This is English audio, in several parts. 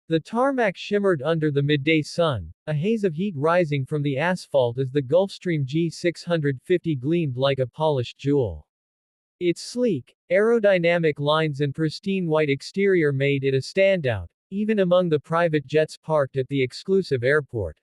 The tarmac shimmered under the midday sun, a haze of heat rising from the asphalt as the Gulfstream G650 gleamed like a polished jewel. Its sleek, aerodynamic lines and pristine white exterior made it a standout, even among the private jets parked at the exclusive airport.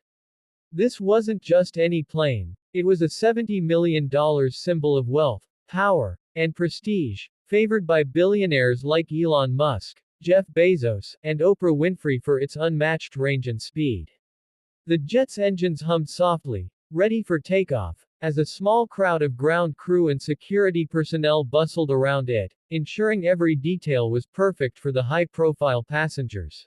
This wasn't just any plane, it was a $70 million symbol of wealth, power, and prestige, favored by billionaires like Elon Musk, Jeff Bezos, and Oprah Winfrey for its unmatched range and speed. The jet's engines hummed softly, ready for takeoff, as a small crowd of ground crew and security personnel bustled around it, ensuring every detail was perfect for the high-profile passengers.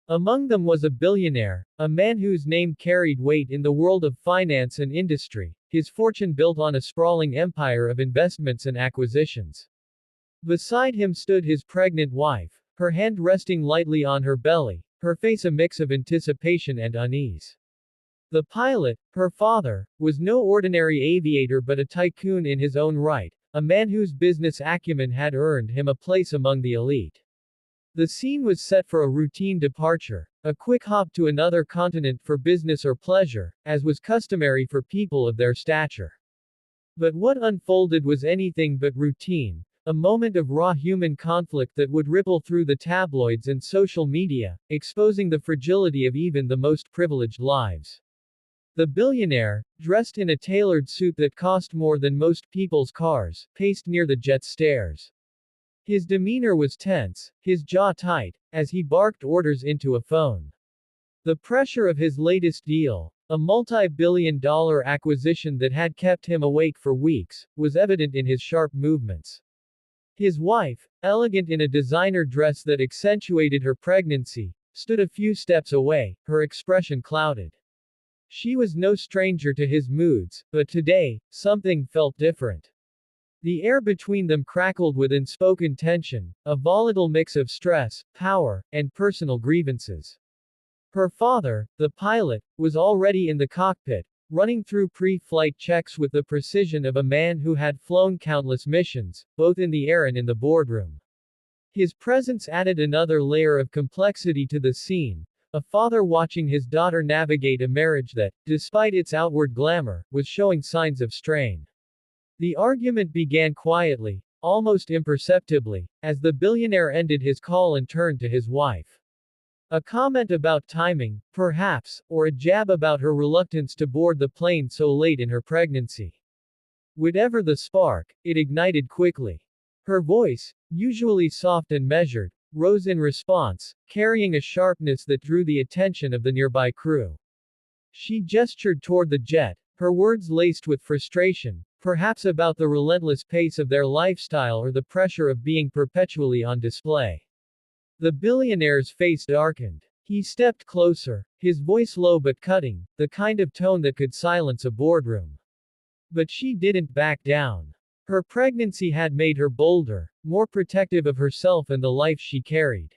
Among them was a billionaire, a man whose name carried weight in the world of finance and industry, his fortune built on a sprawling empire of investments and acquisitions. Beside him stood his pregnant wife, her hand resting lightly on her belly, her face a mix of anticipation and unease. The pilot, her father, was no ordinary aviator but a tycoon in his own right, a man whose business acumen had earned him a place among the elite. The scene was set for a routine departure, a quick hop to another continent for business or pleasure, as was customary for people of their stature. But what unfolded was anything but routine, a moment of raw human conflict that would ripple through the tabloids and social media, exposing the fragility of even the most privileged lives. The billionaire, dressed in a tailored suit that cost more than most people's cars, paced near the jet's stairs. His demeanor was tense, his jaw tight, as he barked orders into a phone. The pressure of his latest deal, a multi-billion-dollar acquisition that had kept him awake for weeks, was evident in his sharp movements. His wife, elegant in a designer dress that accentuated her pregnancy, stood a few steps away, her expression clouded. She was no stranger to his moods, but today, something felt different. The air between them crackled with unspoken tension, a volatile mix of stress, power, and personal grievances. Her father, the pilot, was already in the cockpit, running through pre-flight checks with the precision of a man who had flown countless missions, both in the air and in the boardroom. His presence added another layer of complexity to the scene, a father watching his daughter navigate a marriage that, despite its outward glamour, was showing signs of strain. The argument began quietly, almost imperceptibly, as the billionaire ended his call and turned to his wife. A comment about timing, perhaps, or a jab about her reluctance to board the plane so late in her pregnancy. Whatever the spark, it ignited quickly. Her voice, usually soft and measured, rose in response, carrying a sharpness that drew the attention of the nearby crew. She gestured toward the jet, her words laced with frustration, perhaps about the relentless pace of their lifestyle or the pressure of being perpetually on display. The billionaire's face darkened. He stepped closer, his voice low but cutting, the kind of tone that could silence a boardroom. But she didn't back down. Her pregnancy had made her bolder, more protective of herself and the life she carried.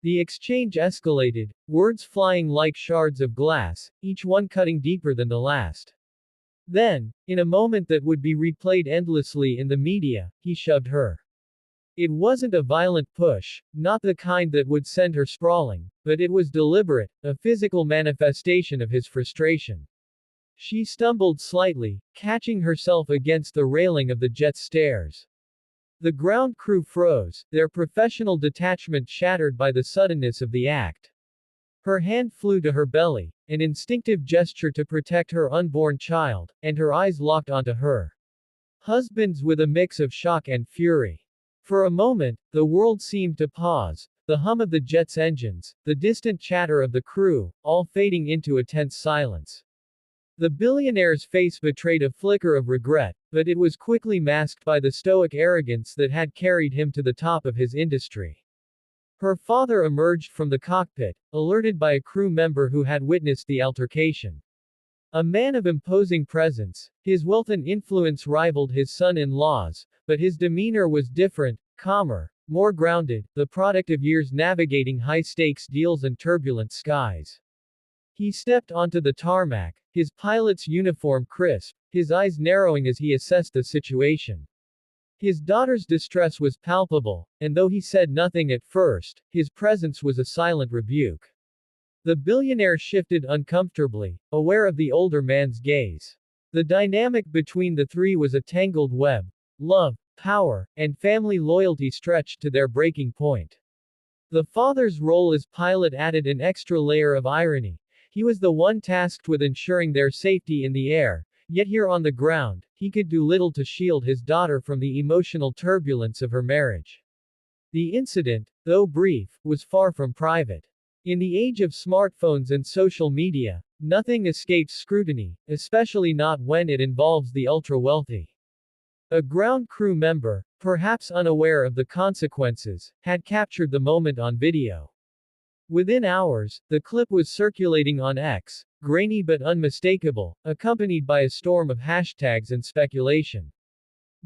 The exchange escalated, words flying like shards of glass, each one cutting deeper than the last. Then, in a moment that would be replayed endlessly in the media, he shoved her. It wasn't a violent push, not the kind that would send her sprawling, but it was deliberate, a physical manifestation of his frustration. She stumbled slightly, catching herself against the railing of the jet's stairs. The ground crew froze, their professional detachment shattered by the suddenness of the act. Her hand flew to her belly, an instinctive gesture to protect her unborn child, and her eyes locked onto her husband's with a mix of shock and fury. For a moment, the world seemed to pause, the hum of the jet's engines, the distant chatter of the crew, all fading into a tense silence. The billionaire's face betrayed a flicker of regret, but it was quickly masked by the stoic arrogance that had carried him to the top of his industry. Her father emerged from the cockpit, alerted by a crew member who had witnessed the altercation. A man of imposing presence, his wealth and influence rivaled his son-in-law's, but his demeanor was different, calmer, more grounded, the product of years navigating high-stakes deals and turbulent skies. He stepped onto the tarmac, his pilot's uniform crisp, his eyes narrowing as he assessed the situation. His daughter's distress was palpable, and though he said nothing at first, his presence was a silent rebuke. The billionaire shifted uncomfortably, aware of the older man's gaze. The dynamic between the three was a tangled web. Love, power, and family loyalty stretched to their breaking point. The father's role as pilot added an extra layer of irony. He was the one tasked with ensuring their safety in the air, yet here on the ground, he could do little to shield his daughter from the emotional turbulence of her marriage. The incident, though brief, was far from private. In the age of smartphones and social media, nothing escapes scrutiny, especially not when it involves the ultra-wealthy. A ground crew member, perhaps unaware of the consequences, had captured the moment on video. Within hours, the clip was circulating on X, grainy but unmistakable, accompanied by a storm of hashtags and speculation.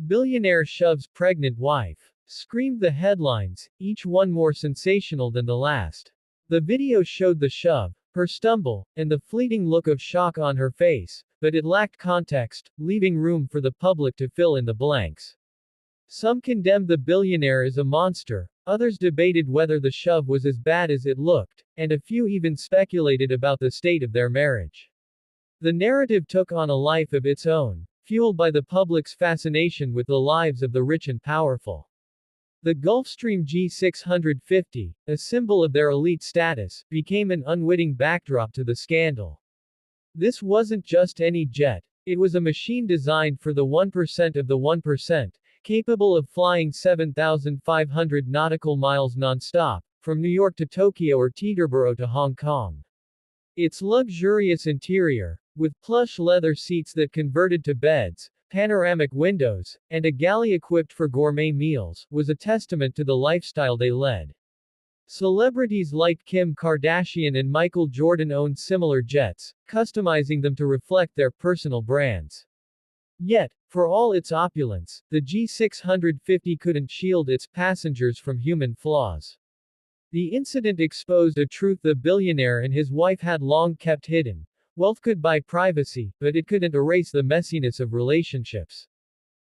"Billionaire shoves pregnant wife," screamed the headlines, each one more sensational than the last. The video showed the shove, her stumble, and the fleeting look of shock on her face, but it lacked context, leaving room for the public to fill in the blanks. Some condemned the billionaire as a monster, others debated whether the shove was as bad as it looked, and a few even speculated about the state of their marriage. The narrative took on a life of its own, fueled by the public's fascination with the lives of the rich and powerful. The Gulfstream G650, a symbol of their elite status, became an unwitting backdrop to the scandal. This wasn't just any jet, it was a machine designed for the 1% of the 1%, capable of flying 7,500 nautical miles non-stop, from New York to Tokyo or Teterboro to Hong Kong. Its luxurious interior, with plush leather seats that converted to beds, panoramic windows, and a galley equipped for gourmet meals, was a testament to the lifestyle they led. Celebrities like Kim Kardashian and Michael Jordan owned similar jets, customizing them to reflect their personal brands. Yet, for all its opulence, the G650 couldn't shield its passengers from human flaws. The incident exposed a truth the billionaire and his wife had long kept hidden. Wealth could buy privacy, but it couldn't erase the messiness of relationships.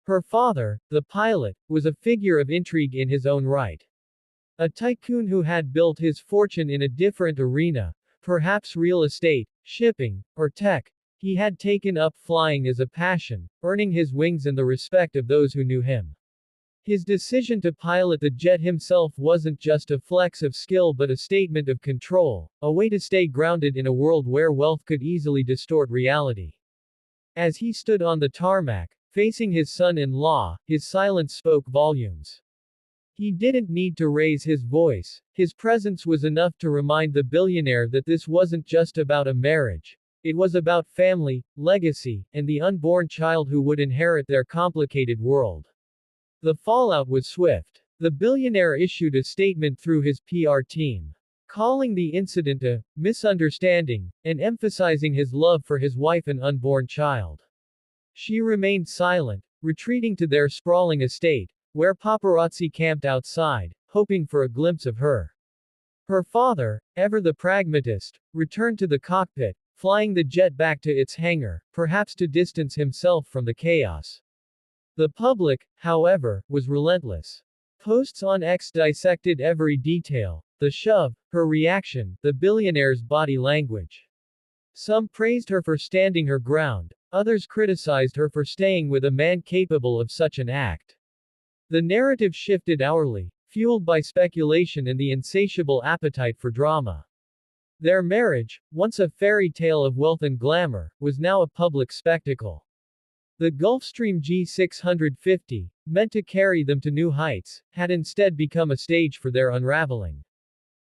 Her father, the pilot, was a figure of intrigue in his own right. A tycoon who had built his fortune in a different arena, perhaps real estate, shipping, or tech. He had taken up flying as a passion, earning his wings and the respect of those who knew him. His decision to pilot the jet himself wasn't just a flex of skill but a statement of control, a way to stay grounded in a world where wealth could easily distort reality. As he stood on the tarmac, facing his son-in-law, his silence spoke volumes. He didn't need to raise his voice, his presence was enough to remind the billionaire that this wasn't just about a marriage. It was about family, legacy, and the unborn child who would inherit their complicated world. The fallout was swift. The billionaire issued a statement through his PR team, calling the incident a misunderstanding, and emphasizing his love for his wife and unborn child. She remained silent, retreating to their sprawling estate, where paparazzi camped outside, hoping for a glimpse of her. Her father, ever the pragmatist, returned to the cockpit, flying the jet back to its hangar, perhaps to distance himself from the chaos. The public, however, was relentless. Posts on X dissected every detail: the shove, her reaction, the billionaire's body language. Some praised her for standing her ground, others criticized her for staying with a man capable of such an act. The narrative shifted hourly, fueled by speculation and the insatiable appetite for drama. Their marriage, once a fairy tale of wealth and glamour, was now a public spectacle. The Gulfstream G650, meant to carry them to new heights, had instead become a stage for their unraveling.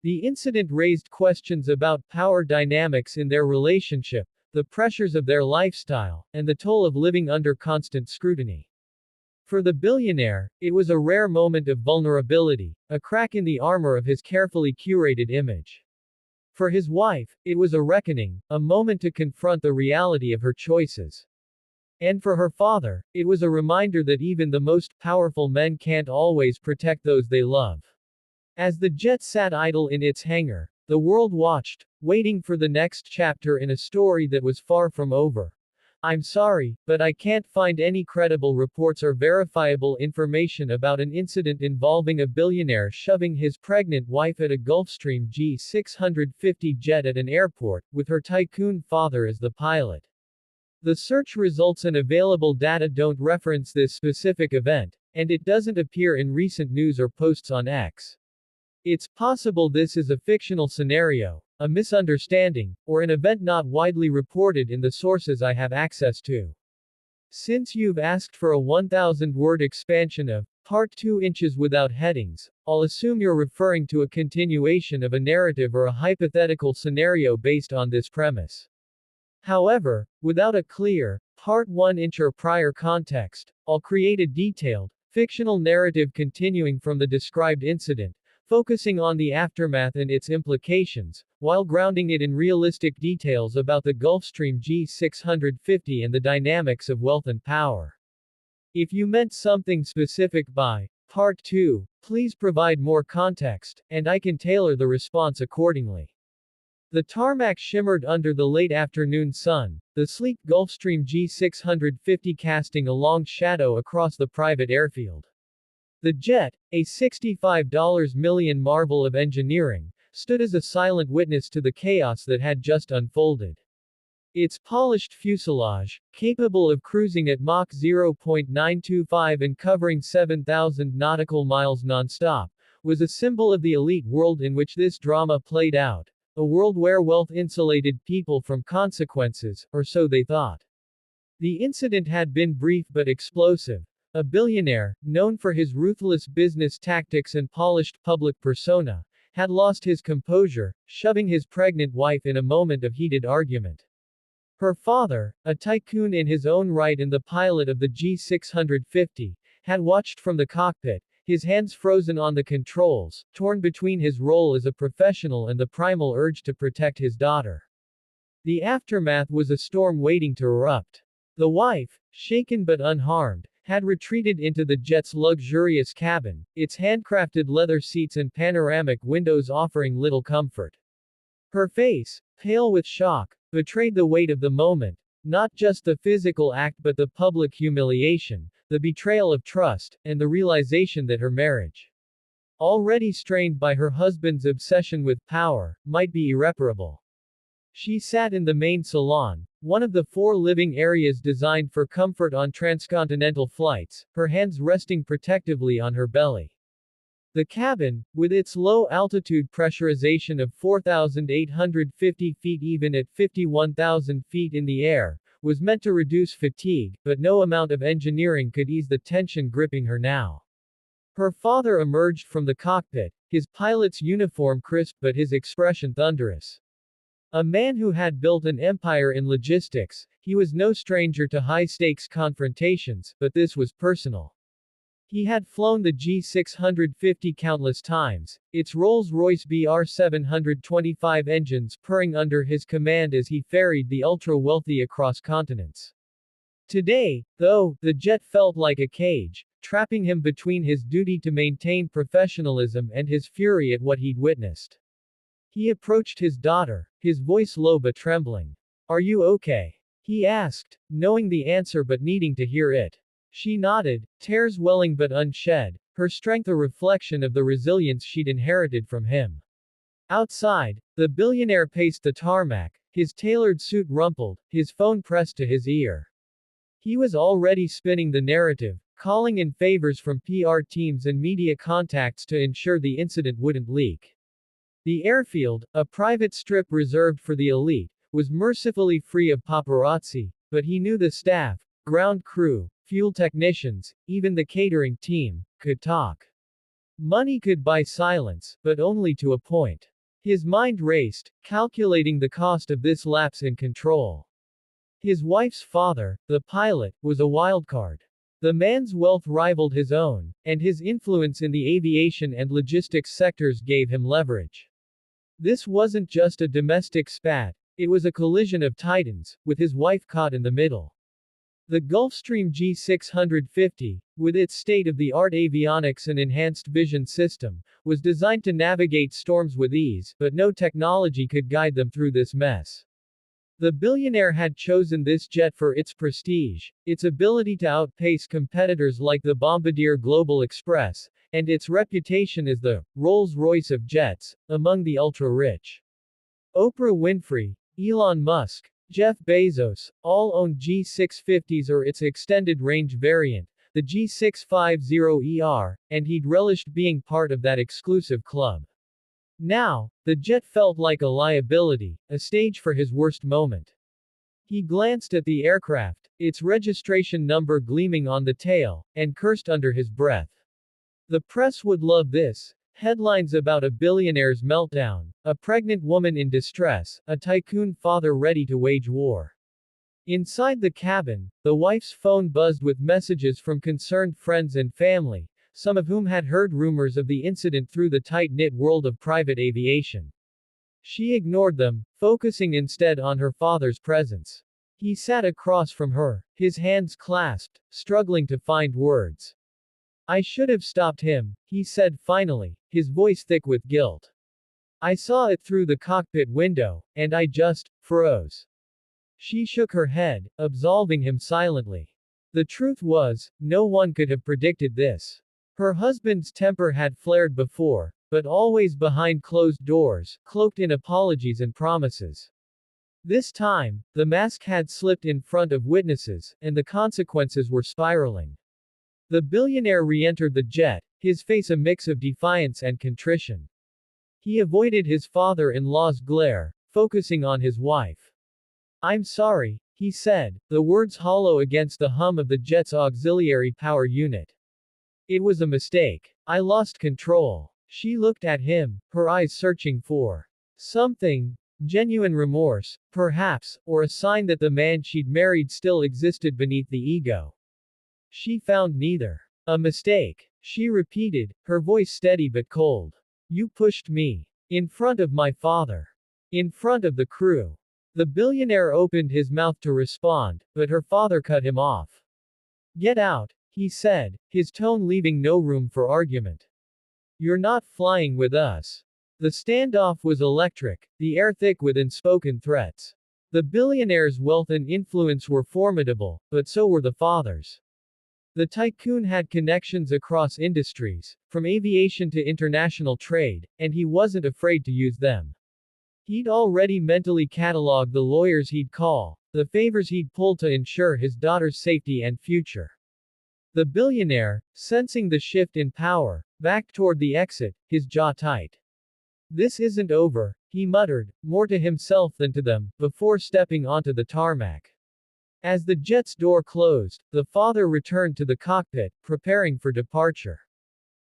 The incident raised questions about power dynamics in their relationship, the pressures of their lifestyle, and the toll of living under constant scrutiny. For the billionaire, it was a rare moment of vulnerability, a crack in the armor of his carefully curated image. For his wife, it was a reckoning, a moment to confront the reality of her choices. And for her father, it was a reminder that even the most powerful men can't always protect those they love. As the jet sat idle in its hangar, the world watched, waiting for the next chapter in a story that was far from over. I'm sorry, but I can't find any credible reports or verifiable information about an incident involving a billionaire shoving his pregnant wife at a Gulfstream G650 jet at an airport, with her Tycoon father as the pilot. The search results and available data don't reference this specific event, and it doesn't appear in recent news or posts on X. It's possible this is a fictional scenario, a misunderstanding, or an event not widely reported in the sources I have access to. Since you've asked for a 1,000-word expansion of Part 2 inches without headings, I'll assume you're referring to a continuation of a narrative or a hypothetical scenario based on this premise. However, without a clear, Part 1 inch or prior context, I'll create a detailed, fictional narrative continuing from the described incident, focusing on the aftermath and its implications, while grounding it in realistic details about the Gulfstream G650 and the dynamics of wealth and power. If you meant something specific by Part 2, please provide more context, and I can tailor the response accordingly. The tarmac shimmered under the late afternoon sun, the sleek Gulfstream G650 casting a long shadow across the private airfield. The jet, a $65 million marvel of engineering, stood as a silent witness to the chaos that had just unfolded. Its polished fuselage, capable of cruising at Mach 0.925 and covering 7,000 nautical miles nonstop, was a symbol of the elite world in which this drama played out, a world where wealth insulated people from consequences, or so they thought. The incident had been brief but explosive. A billionaire, known for his ruthless business tactics and polished public persona, had lost his composure, shoving his pregnant wife in a moment of heated argument. Her father, a tycoon in his own right and the pilot of the G650, had watched from the cockpit, his hands frozen on the controls, torn between his role as a professional and the primal urge to protect his daughter. The aftermath was a storm waiting to erupt. The wife, shaken but unharmed, had retreated into the jet's luxurious cabin, its handcrafted leather seats and panoramic windows offering little comfort. Her face, pale with shock, betrayed the weight of the moment, not just the physical act but the public humiliation, the betrayal of trust, and the realization that her marriage, already strained by her husband's obsession with power, might be irreparable. She sat in the main salon, one of the 4 living areas designed for comfort on transcontinental flights, her hands resting protectively on her belly. The cabin, with its low-altitude pressurization of 4,850 feet even at 51,000 feet in the air, was meant to reduce fatigue, but no amount of engineering could ease the tension gripping her now. Her father emerged from the cockpit, his pilot's uniform crisp but his expression thunderous. A man who had built an empire in logistics, he was no stranger to high-stakes confrontations, but this was personal. He had flown the G650 countless times, its Rolls-Royce BR725 engines purring under his command as he ferried the ultra-wealthy across continents. Today, though, the jet felt like a cage, trapping him between his duty to maintain professionalism and his fury at what he'd witnessed. He approached his daughter, his voice low but trembling. "Are you okay?" he asked, knowing the answer but needing to hear it. She nodded, tears welling but unshed, her strength a reflection of the resilience she'd inherited from him. Outside, the billionaire paced the tarmac, his tailored suit rumpled, his phone pressed to his ear. He was already spinning the narrative, calling in favors from PR teams and media contacts to ensure the incident wouldn't leak. The airfield, a private strip reserved for the elite, was mercifully free of paparazzi, but he knew the staff, ground crew, fuel technicians, even the catering team, could talk. Money could buy silence, but only to a point. His mind raced, calculating the cost of this lapse in control. His wife's father, the pilot, was a wildcard. The man's wealth rivaled his own, and his influence in the aviation and logistics sectors gave him leverage. This wasn't just a domestic spat, it was a collision of titans, with his wife caught in the middle. The Gulfstream G650, with its state-of-the-art avionics and enhanced vision system, was designed to navigate storms with ease, but no technology could guide them through this mess. The billionaire had chosen this jet for its prestige, its ability to outpace competitors like the Bombardier Global Express, and its reputation as the Rolls-Royce of jets, among the ultra-rich. Oprah Winfrey, Elon Musk, Jeff Bezos, all owned G650s or its extended-range variant, the G650ER, and he'd relished being part of that exclusive club. Now, the jet felt like a liability, a stage for his worst moment. He glanced at the aircraft, its registration number gleaming on the tail, and cursed under his breath. The press would love this. Headlines about a billionaire's meltdown, a pregnant woman in distress, a tycoon father ready to wage war. Inside the cabin, the wife's phone buzzed with messages from concerned friends and family, some of whom had heard rumors of the incident through the tight-knit world of private aviation. She ignored them, focusing instead on her father's presence. He sat across from her, his hands clasped, struggling to find words. "I should have stopped him," he said finally, his voice thick with guilt. "I saw it through the cockpit window, and I just froze." She shook her head, absolving him silently. The truth was, no one could have predicted this. Her husband's temper had flared before, but always behind closed doors, cloaked in apologies and promises. This time, the mask had slipped in front of witnesses, and the consequences were spiraling. The billionaire re-entered the jet, his face a mix of defiance and contrition. He avoided his father-in-law's glare, focusing on his wife. "I'm sorry," he said, the words hollow against the hum of the jet's auxiliary power unit. "It was a mistake. I lost control." She looked at him, her eyes searching for something. Genuine remorse, perhaps, or a sign that the man she'd married still existed beneath the ego. She found neither. "A mistake," she repeated, her voice steady but cold. "You pushed me. In front of my father. In front of the crew." The billionaire opened his mouth to respond, but her father cut him off. "Get out," he said, his tone leaving no room for argument. "You're not flying with us." The standoff was electric, the air thick with unspoken threats. The billionaire's wealth and influence were formidable, but so were the father's. The tycoon had connections across industries, from aviation to international trade, and he wasn't afraid to use them. He'd already mentally catalogued the lawyers he'd call, the favors he'd pull to ensure his daughter's safety and future. The billionaire, sensing the shift in power, backed toward the exit, his jaw tight. "This isn't over," he muttered, more to himself than to them, before stepping onto the tarmac. As the jet's door closed, the father returned to the cockpit, preparing for departure.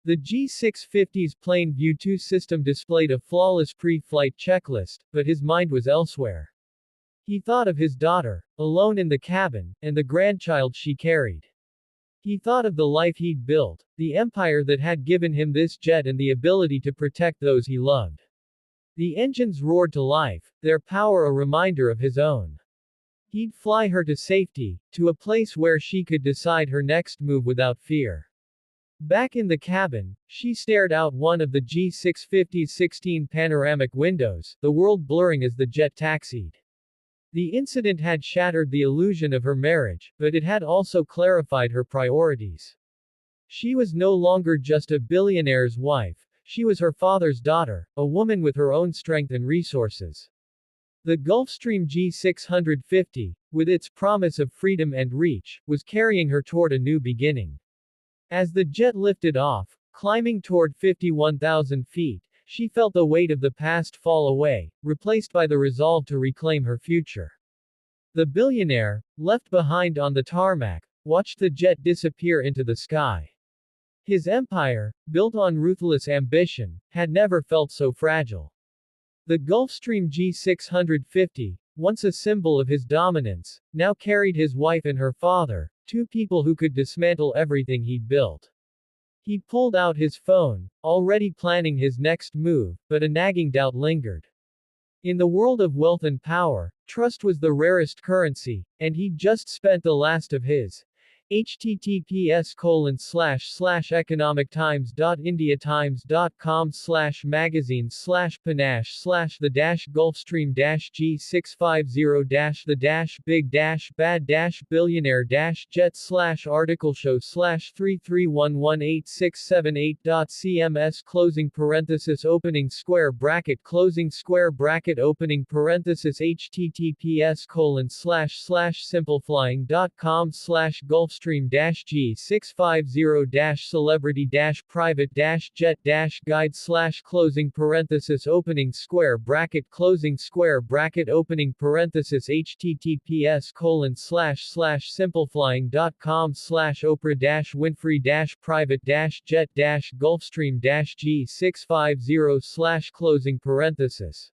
The G650's Plane View 2 system displayed a flawless pre-flight checklist, but his mind was elsewhere. He thought of his daughter, alone in the cabin, and the grandchild she carried. He thought of the life he'd built, the empire that had given him this jet and the ability to protect those he loved. The engines roared to life, their power a reminder of his own. He'd fly her to safety, to a place where she could decide her next move without fear. Back in the cabin, she stared out one of the G650's 16 panoramic windows, the world blurring as the jet taxied. The incident had shattered the illusion of her marriage, but it had also clarified her priorities. She was no longer just a billionaire's wife, she was her father's daughter, a woman with her own strength and resources. The Gulfstream G650, with its promise of freedom and reach, was carrying her toward a new beginning. As the jet lifted off, climbing toward 51,000 feet, she felt the weight of the past fall away, replaced by the resolve to reclaim her future. The billionaire, left behind on the tarmac, watched the jet disappear into the sky. His empire, built on ruthless ambition, had never felt so fragile. The Gulfstream G650, once a symbol of his dominance, now carried his wife and her father, two people who could dismantle everything he'd built. He pulled out his phone, already planning his next move, but a nagging doubt lingered. In the world of wealth and power, trust was the rarest currency, and he'd just spent the last of his https://economictimes.india.times.com/magazine/panache/the-big-bad-billionaire-jet/article-show/3311867.cms closing parenthesis opening square bracket opening parenthesis https://simplifying.com/Gulfstream-G650-private-jet-guide/closing parenthesis https://simplifying.com/oprah-winfrey-private-jet-Gulfstream-G650/closing parenthesis